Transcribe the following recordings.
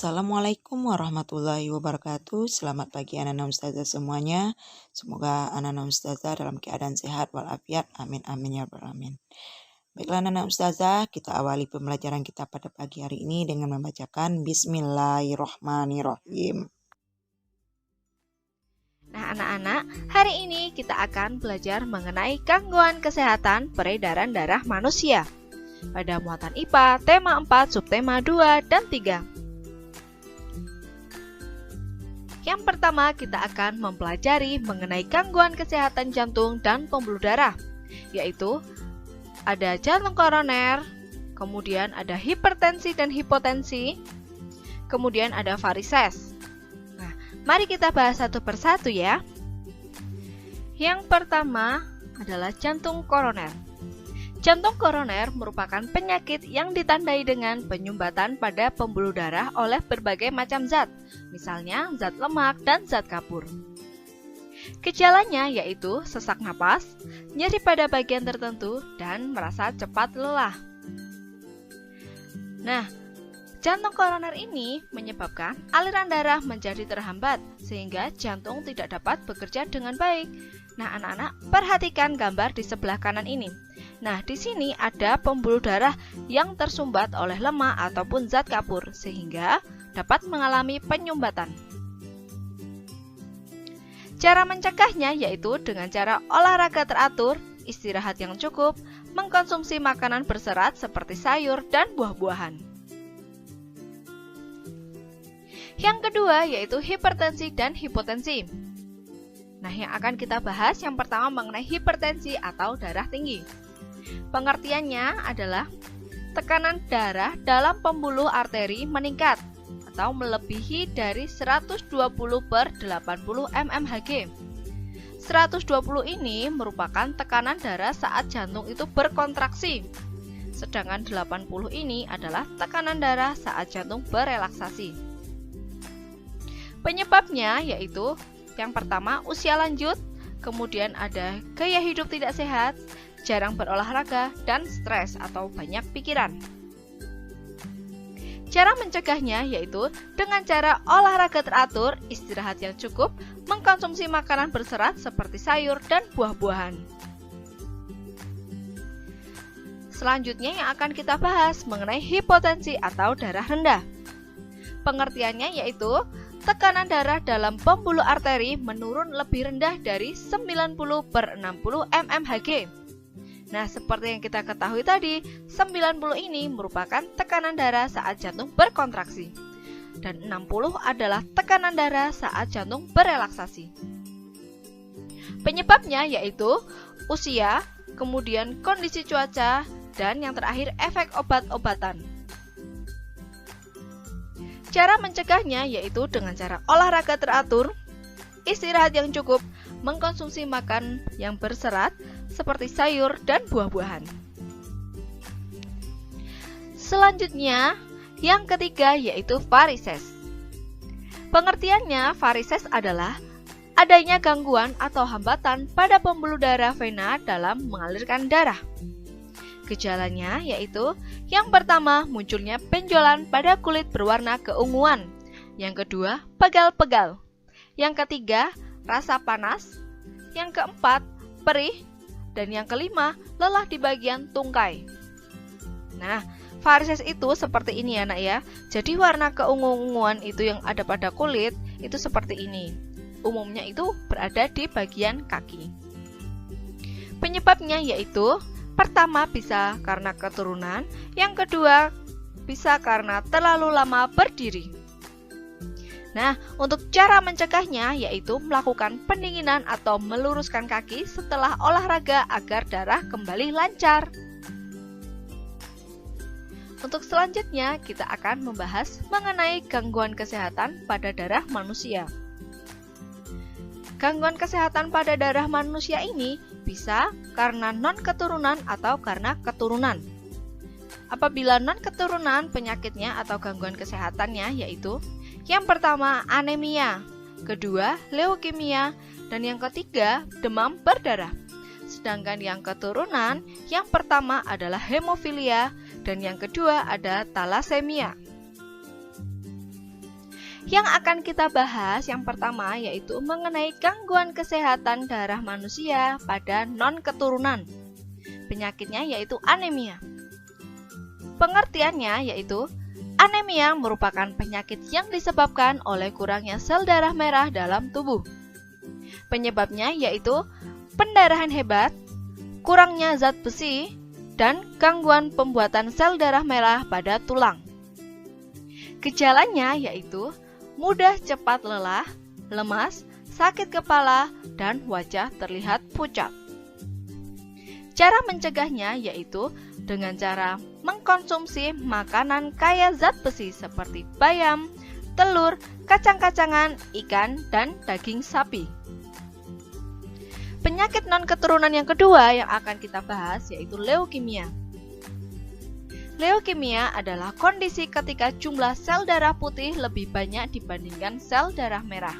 Assalamualaikum warahmatullahi wabarakatuh. Selamat pagi anak-anak ustazah semuanya. Semoga anak-anak ustazah dalam keadaan sehat walafiat. Amin amin ya rabbal alamin. Baiklah anak-anak ustazah, kita awali pembelajaran kita pada pagi hari ini dengan membacakan Bismillahirrahmanirrahim. Nah anak-anak, hari ini kita akan belajar mengenai gangguan kesehatan peredaran darah manusia pada muatan IPA, tema 4, subtema 2 dan 3. Yang pertama, kita akan mempelajari mengenai gangguan kesehatan jantung dan pembuluh darah, yaitu ada jantung koroner, kemudian ada hipertensi dan hipotensi, kemudian ada varises. Nah, mari kita bahas satu persatu ya. Yang pertama adalah jantung koroner. Jantung koroner merupakan penyakit yang ditandai dengan penyumbatan pada pembuluh darah oleh berbagai macam zat, misalnya zat lemak dan zat kapur. Gejalanya yaitu sesak napas, nyeri pada bagian tertentu, dan merasa cepat lelah. Nah, jantung koroner ini menyebabkan aliran darah menjadi terhambat, sehingga jantung tidak dapat bekerja dengan baik. Nah, anak-anak, perhatikan gambar di sebelah kanan ini. Nah, di sini ada pembuluh darah yang tersumbat oleh lemak ataupun zat kapur, sehingga dapat mengalami penyumbatan. Cara mencegahnya yaitu dengan cara olahraga teratur, istirahat yang cukup, mengkonsumsi makanan berserat seperti sayur dan buah-buahan. Yang kedua yaitu hipertensi dan hipotensi. Nah, yang akan kita bahas yang pertama mengenai hipertensi atau darah tinggi. Pengertiannya adalah tekanan darah dalam pembuluh arteri meningkat atau melebihi dari 120 per 80 mmHg. 120 ini merupakan tekanan darah saat jantung itu berkontraksi, sedangkan 80 ini adalah tekanan darah saat jantung berelaksasi. Penyebabnya yaitu yang pertama usia lanjut, kemudian ada gaya hidup tidak sehat, jarang berolahraga, dan stres atau banyak pikiran. Cara mencegahnya yaitu dengan cara olahraga teratur, istirahat yang cukup, mengkonsumsi makanan berserat seperti sayur dan buah-buahan. Selanjutnya yang akan kita bahas mengenai hipotensi atau darah rendah. Pengertiannya yaitu tekanan darah dalam pembuluh arteri menurun lebih rendah dari 90 per 60 mmHg. Nah, seperti yang kita ketahui tadi, 90 ini merupakan tekanan darah saat jantung berkontraksi, dan 60 adalah tekanan darah saat jantung berelaksasi. Penyebabnya yaitu usia, kemudian kondisi cuaca, dan yang terakhir efek obat-obatan. Cara mencegahnya yaitu dengan cara olahraga teratur, istirahat yang cukup, mengkonsumsi makan yang berserat seperti sayur dan buah-buahan. Selanjutnya, yang ketiga yaitu varises. Pengertiannya, varises adalah adanya gangguan atau hambatan pada pembuluh darah vena dalam mengalirkan darah. Gejalanya yaitu yang pertama munculnya benjolan pada kulit berwarna keunguan, yang kedua pegal-pegal, yang ketiga rasa panas, yang keempat perih, dan yang kelima lelah di bagian tungkai. Nah, varises itu seperti ini ya nak ya. Jadi warna keunguan itu yang ada pada kulit itu seperti ini. Umumnya itu berada di bagian kaki. Penyebabnya yaitu pertama bisa karena keturunan, yang kedua bisa karena terlalu lama berdiri. Nah, untuk cara mencegahnya yaitu melakukan pendinginan atau meluruskan kaki setelah olahraga agar darah kembali lancar. Untuk selanjutnya, kita akan membahas mengenai gangguan kesehatan pada darah manusia. Gangguan kesehatan pada darah manusia ini bisa karena non-keturunan atau karena keturunan. Apabila non-keturunan, penyakitnya atau gangguan kesehatannya yaitu yang pertama anemia, kedua leukemia, dan yang ketiga demam berdarah. Sedangkan yang keturunan, yang pertama adalah hemofilia dan yang kedua ada talasemia. Yang akan kita bahas yang pertama yaitu mengenai gangguan kesehatan darah manusia pada non-keturunan. Penyakitnya yaitu anemia. Pengertiannya yaitu anemia merupakan penyakit yang disebabkan oleh kurangnya sel darah merah dalam tubuh. Penyebabnya yaitu pendarahan hebat, kurangnya zat besi, dan gangguan pembuatan sel darah merah pada tulang. Gejalanya yaitu mudah cepat lelah, lemas, sakit kepala, dan wajah terlihat pucat. Cara mencegahnya yaitu dengan cara mengkonsumsi makanan kaya zat besi seperti bayam, telur, kacang-kacangan, ikan, dan daging sapi. Penyakit non-keturunan yang kedua yang akan kita bahas yaitu leukemia. Leukemia adalah kondisi ketika jumlah sel darah putih lebih banyak dibandingkan sel darah merah.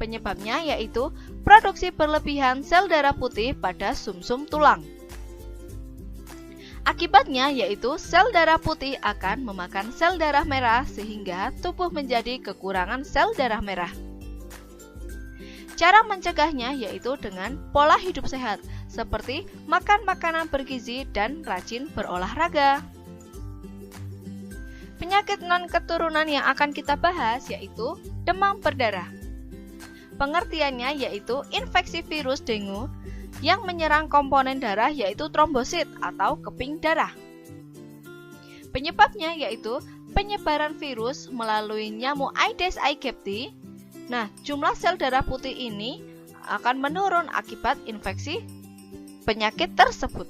Penyebabnya yaitu produksi berlebihan sel darah putih pada sumsum tulang. Akibatnya yaitu sel darah putih akan memakan sel darah merah sehingga tubuh menjadi kekurangan sel darah merah. Cara mencegahnya yaitu dengan pola hidup sehat, seperti makan makanan bergizi dan rajin berolahraga. Penyakit non-keturunan yang akan kita bahas yaitu demam berdarah. Pengertiannya yaitu infeksi virus dengue yang menyerang komponen darah yaitu trombosit atau keping darah. Penyebabnya yaitu penyebaran virus melalui nyamuk Aedes aegypti. Nah, jumlah sel darah putih ini akan menurun akibat infeksi penyakit tersebut.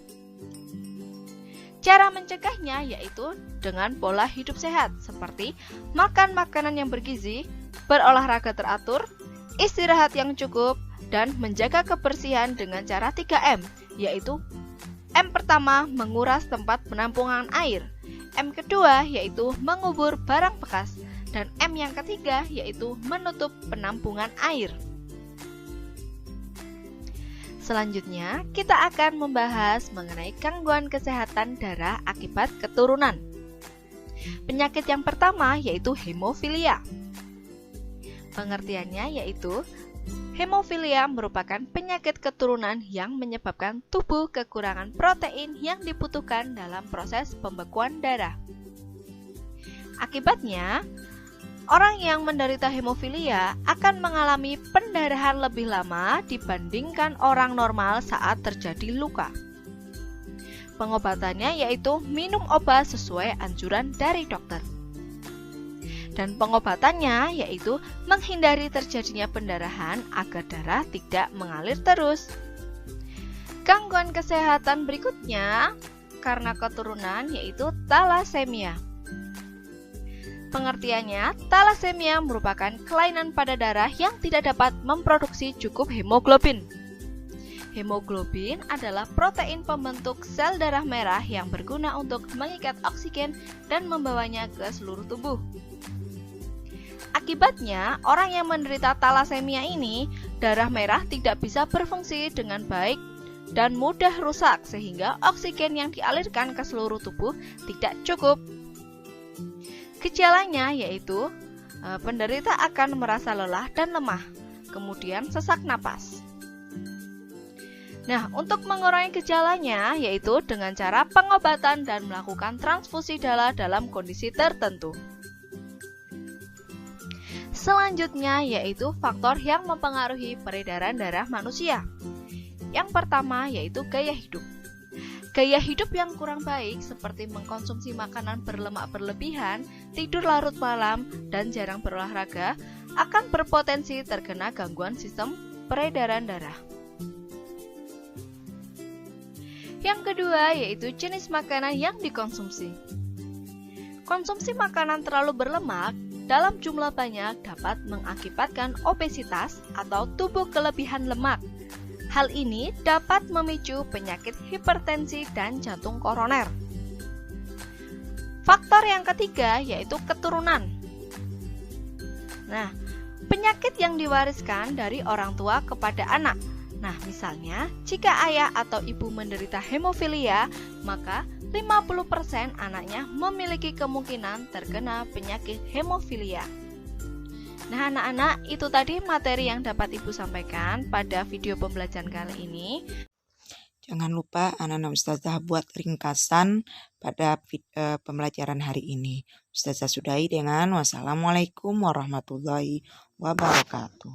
Cara mencegahnya yaitu dengan pola hidup sehat, seperti makan makanan yang bergizi, berolahraga teratur, istirahat yang cukup, dan menjaga kebersihan dengan cara 3M, yaitu M pertama menguras tempat penampungan air, M kedua yaitu mengubur barang bekas, dan M yang ketiga yaitu menutup penampungan air. Selanjutnya, kita akan membahas mengenai gangguan kesehatan darah akibat keturunan. Penyakit yang pertama yaitu hemofilia. Pengertiannya yaitu hemofilia merupakan penyakit keturunan yang menyebabkan tubuh kekurangan protein yang dibutuhkan dalam proses pembekuan darah. Akibatnya, orang yang menderita hemofilia akan mengalami pendarahan lebih lama dibandingkan orang normal saat terjadi luka. Pengobatannya yaitu minum obat sesuai anjuran dari dokter. Dan pengobatannya yaitu menghindari terjadinya pendarahan agar darah tidak mengalir terus. Gangguan kesehatan berikutnya karena keturunan yaitu talasemia. Pengertiannya, talasemia merupakan kelainan pada darah yang tidak dapat memproduksi cukup hemoglobin. Hemoglobin adalah protein pembentuk sel darah merah yang berguna untuk mengikat oksigen dan membawanya ke seluruh tubuh. Akibatnya, orang yang menderita talasemia ini, darah merah tidak bisa berfungsi dengan baik dan mudah rusak sehingga oksigen yang dialirkan ke seluruh tubuh tidak cukup. Gejalanya yaitu penderita akan merasa lelah dan lemah, kemudian sesak napas. Nah, untuk mengurangi gejalanya yaitu dengan cara pengobatan dan melakukan transfusi darah dalam kondisi tertentu. Selanjutnya yaitu faktor yang mempengaruhi peredaran darah manusia. Yang pertama yaitu gaya hidup. Gaya hidup yang kurang baik seperti mengkonsumsi makanan berlemak berlebihan, tidur larut malam, dan jarang berolahraga akan berpotensi terkena gangguan sistem peredaran darah. Yang kedua yaitu jenis makanan yang dikonsumsi. Konsumsi makanan terlalu berlemak dalam jumlah banyak dapat mengakibatkan obesitas atau tubuh kelebihan lemak. Hal ini dapat memicu penyakit hipertensi dan jantung koroner. Faktor yang ketiga yaitu keturunan. Nah, penyakit yang diwariskan dari orang tua kepada anak. Nah, misalnya, jika ayah atau ibu menderita hemofilia, maka 50% anaknya memiliki kemungkinan terkena penyakit hemofilia. Nah anak-anak, itu tadi materi yang dapat Ibu sampaikan pada video pembelajaran kali ini. Jangan lupa anak-anak Ustazah buat ringkasan pada pembelajaran hari ini. Ustazah sudahi dengan wassalamualaikum warahmatullahi wabarakatuh.